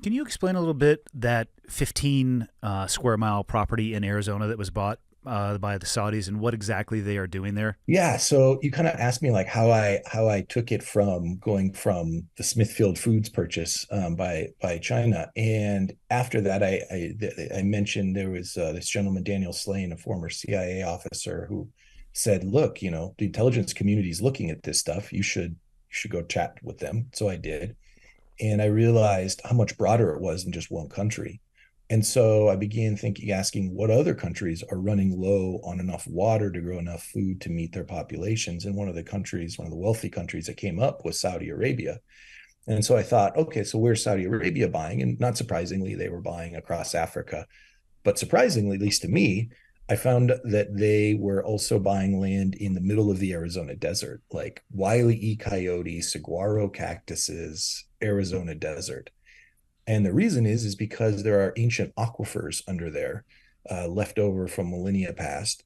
Can you explain a little bit that 15 square mile property in Arizona that was bought by the Saudis and what exactly they are doing there? Yeah, so you kind of asked me like how I took it from going from the Smithfield Foods purchase by China, and after that, I mentioned there was this gentleman Daniel Slane, a former CIA officer, who said, "Look, the intelligence community is looking at this stuff. You should go chat with them." So I did, and I realized how much broader it was than just one country. And so I began thinking, asking what other countries are running low on enough water to grow enough food to meet their populations. And one of the wealthy countries that came up was Saudi Arabia. And so I thought, okay, so where's Saudi Arabia buying? And not surprisingly, they were buying across Africa. But surprisingly, at least to me, I found that they were also buying land in the middle of the Arizona desert, like Wile E. Coyote, saguaro cactuses, Arizona desert. And the reason is because there are ancient aquifers under there, left over from millennia past,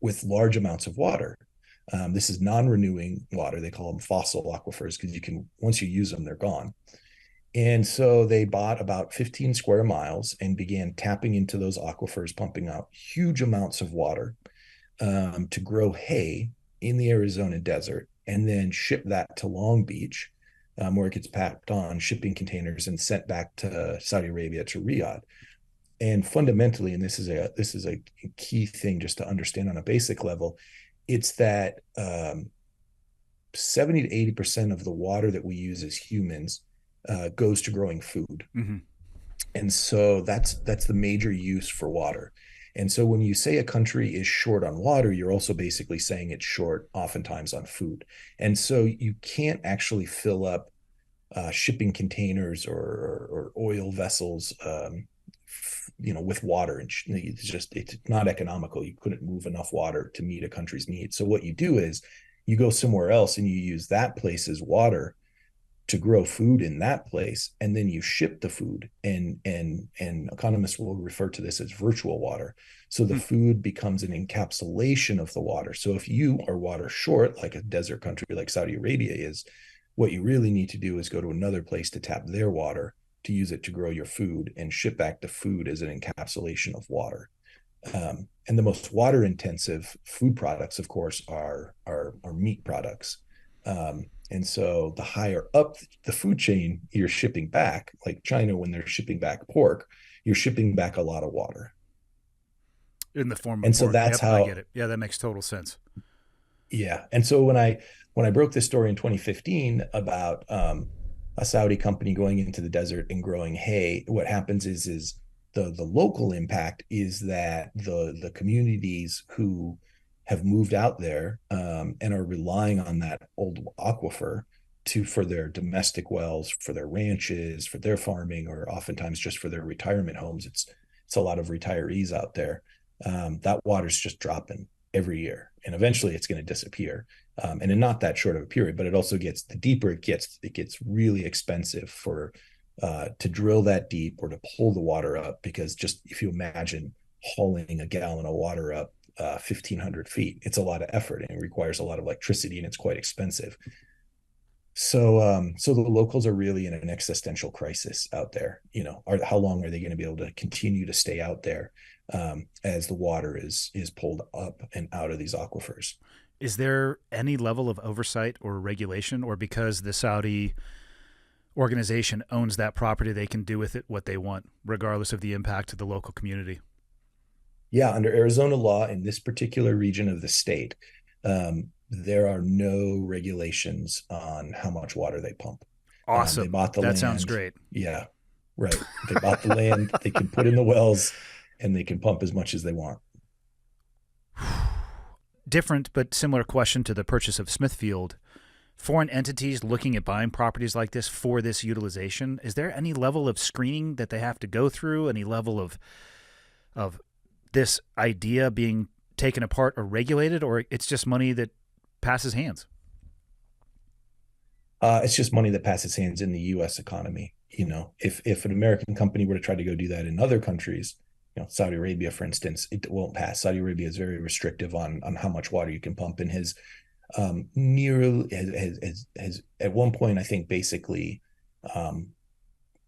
with large amounts of water. This is non-renewing water. They call them fossil aquifers because once you use them, they're gone. And so they bought about 15 square miles and began tapping into those aquifers, pumping out huge amounts of water, to grow hay in the Arizona desert, and then ship that to Long Beach, where it gets packed on shipping containers and sent back to Saudi Arabia, to Riyadh. And fundamentally, and this is a key thing just to understand on a basic level, it's that 70 to 80% of the water that we use as humans goes to growing food. Mm-hmm. And so that's the major use for water. And so when you say a country is short on water, you're also basically saying it's short oftentimes on food. And so you can't actually fill up shipping containers or oil vessels, with water. And it's not economical. You couldn't move enough water to meet a country's needs. So what you do is you go somewhere else and you use that place's water to grow food in that place, and then you ship the food, and economists will refer to this as virtual water. So the Hmm. food becomes an encapsulation of the water. So if you are water short, like a desert country like Saudi Arabia is, what you really need to do is go to another place to tap their water to use it to grow your food, and ship back the food as an encapsulation of water. And the most water intensive food products, of course, are meat products. And so the higher up the food chain you're shipping back, like China, when they're shipping back pork, you're shipping back a lot of water. In the form of And so pork. that's Yep, I how, get it. Yeah, that makes total sense. yeah. And so when I broke this story in 2015 about a Saudi company going into the desert and growing hay, what happens is the local impact is that the communities who have moved out there, and are relying on that old aquifer for their domestic wells, for their ranches, for their farming, or oftentimes just for their retirement homes. It's a lot of retirees out there. That water's just dropping every year, and eventually it's going to disappear. And in not that short of a period, but it also gets, the deeper it gets really expensive for to drill that deep or to pull the water up, because just if you imagine hauling a gallon of water up 1,500 feet, it's a lot of effort and it requires a lot of electricity, and it's quite expensive. So the locals are really in an existential crisis out there. How long are they going to be able to continue to stay out there, as the water is pulled up and out of these aquifers? Is there any level of oversight or regulation, or because the Saudi organization owns that property, they can do with it what they want, regardless of the impact to the local community? Yeah, under Arizona law in this particular region of the state, there are no regulations on how much water they pump. They Awesome. bought the That sounds land. great. Yeah, right. They bought the land. They can put in the wells, and they can pump as much as they want. Different but similar question to the purchase of Smithfield. Foreign entities looking at buying properties like this for this utilization, is there any level of screening that they have to go through? Any level of this idea being taken apart or regulated, or it's just money that passes hands? It's just money that passes hands in the U.S. economy. If an American company were to try to go do that in other countries, Saudi Arabia, for instance, it won't pass. Saudi Arabia is very restrictive on how much water you can pump, and nearly has at one point, I think, basically, um,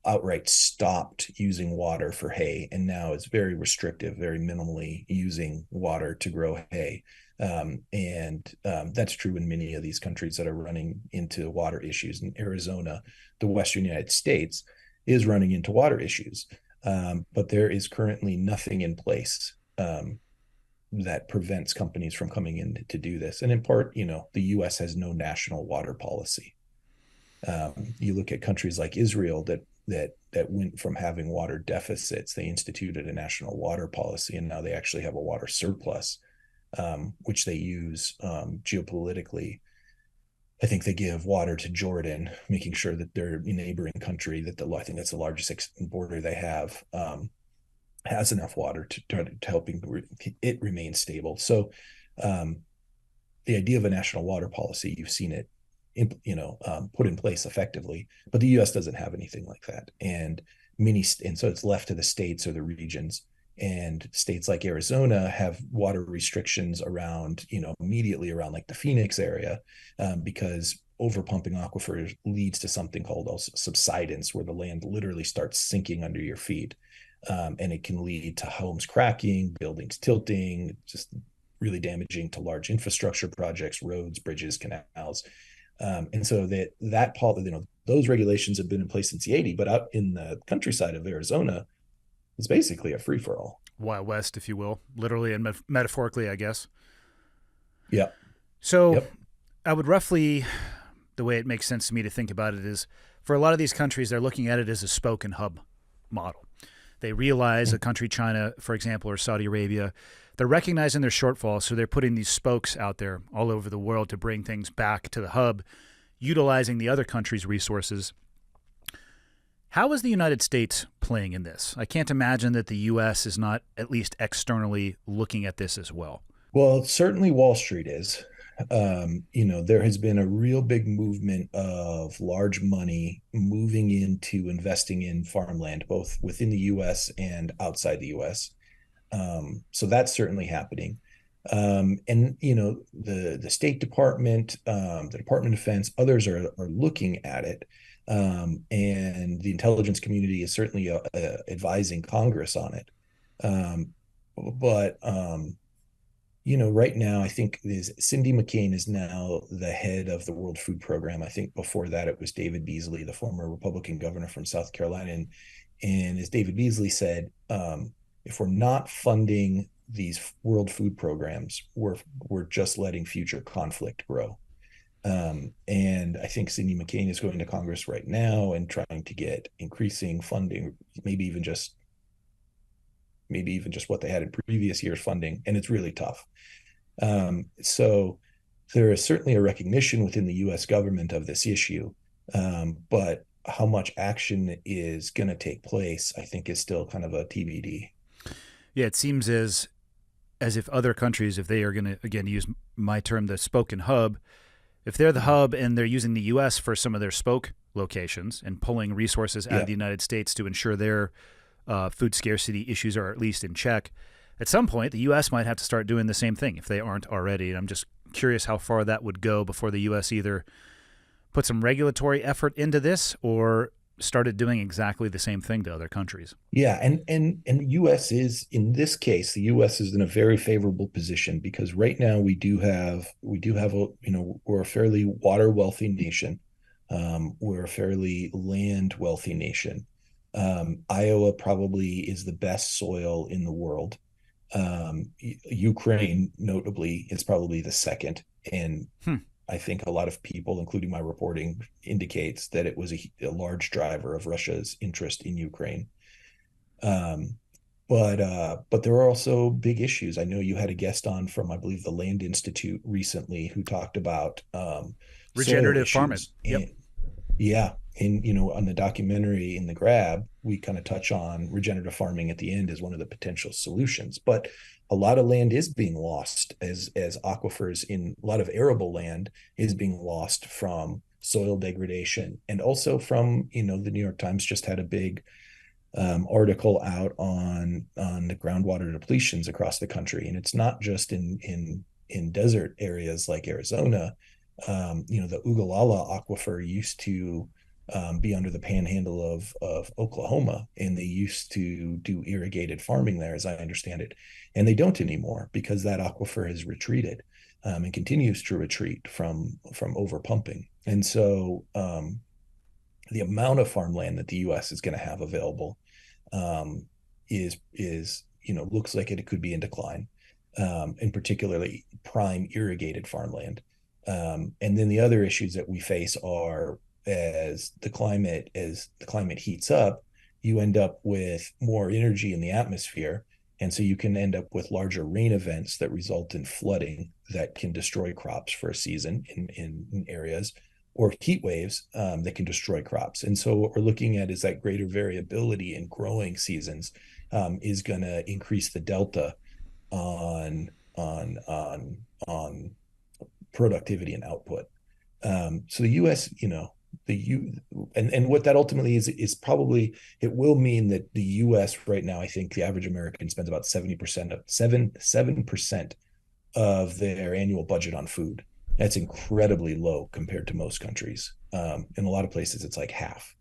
outright stopped using water for hay, and now it's very restrictive, very minimally using water to grow hay. That's true in many of these countries that are running into water issues. In Arizona, the Western United States is running into water issues, but there is currently nothing in place that prevents companies from coming in to do this. And in part, the U.S. has no national water policy. You look at countries like Israel that went from having water deficits, they instituted a national water policy, and now they actually have a water surplus, which they use geopolitically. I think they give water to Jordan, making sure that their neighboring country, I think that's the largest border they have, has enough water to helping it remain stable. So the idea of a national water policy, you've seen it put in place effectively, but the U.S. doesn't have anything like that, and so it's left to the states or the regions. And states like Arizona have water restrictions around, immediately around like the Phoenix area, because overpumping aquifers leads to something called also subsidence, where the land literally starts sinking under your feet, and it can lead to homes cracking, buildings tilting, just really damaging to large infrastructure projects, roads, bridges, canals. And so those regulations have been in place since the '80s, but out in the countryside of Arizona, it's basically a free for all. Wild West, if you will, literally and metaphorically, I guess. Yeah. So Yep. I would roughly, the way it makes sense to me to think about it is for a lot of these countries, they're looking at it as a spoke and hub model. They realize a country, China, for example, or Saudi Arabia, they're recognizing their shortfalls, so they're putting these spokes out there all over the world to bring things back to the hub, utilizing the other countries' resources. How is the United States playing in this? I can't imagine that the U.S. is not at least externally looking at this as well. Well, certainly Wall Street is. There has been a real big movement of large money moving into investing in farmland, both within the U.S. and outside the U.S. So that's certainly happening. And the State Department, the Department of Defense, others are looking at it, and the intelligence community is certainly advising Congress on it. But right now, I think Cindy McCain is now the head of the World Food Program. I think before that, it was David Beasley, the former Republican governor from South Carolina. And as David Beasley said, if we're not funding these world food programs, we're just letting future conflict grow. And I think Cindy McCain is going to Congress right now and trying to get increasing funding, maybe even just what they had in previous years funding, and it's really tough. So there is certainly a recognition within the U.S. government of this issue, but how much action is going to take place, I think, is still kind of a TBD. Yeah, it seems as if other countries, if they are going to, again, use my term, the spoke and hub, if they're the hub and they're using the U.S. for some of their spoke locations and pulling resources out of the United States to ensure their food scarcity issues are at least in check, at some point the U.S. might have to start doing the same thing if they aren't already. And I'm just curious how far that would go before the U.S. either put some regulatory effort into this or started doing exactly the same thing to other countries. Yeah, and U.S. is, in this case, the U.S. is in a very favorable position because right now we do have we're a fairly water wealthy nation. We're a fairly land wealthy nation. Iowa probably is the best soil in the world. Ukraine, notably, is probably the second. And I think a lot of people, including my reporting, indicates that it was a large driver of Russia's interest in Ukraine. But there are also big issues. I know you had a guest on from, I believe, the Land Institute recently who talked about regenerative farming. Yep. Yeah. And, on the documentary in the Grab, we kind of touch on regenerative farming at the end as one of the potential solutions. But a lot of land is being lost as aquifers in a lot of arable land is being lost from soil degradation. And also from, the New York Times just had a big article out on the groundwater depletions across the country. And it's not just in desert areas like Arizona. The Ogallala aquifer used to be under the panhandle of Oklahoma, and they used to do irrigated farming there, as I understand it, and they don't anymore because that aquifer has retreated, and continues to retreat from over pumping. And so the amount of farmland that the U.S. is going to have available um, is looks like it could be in decline, and particularly prime irrigated farmland. And then the other issues that we face are as the climate heats up, you end up with more energy in the atmosphere, and so you can end up with larger rain events that result in flooding that can destroy crops for a season in areas, or heat waves that can destroy crops. And so what we're looking at is that greater variability in growing seasons is going to increase the delta on on productivity and output. So the U.S., the U, and what that ultimately is probably, it will mean that the U.S. right now, I think the average American spends about 70% of 7% of their annual budget on food. That's incredibly low compared to most countries. In a lot of places, it's like half.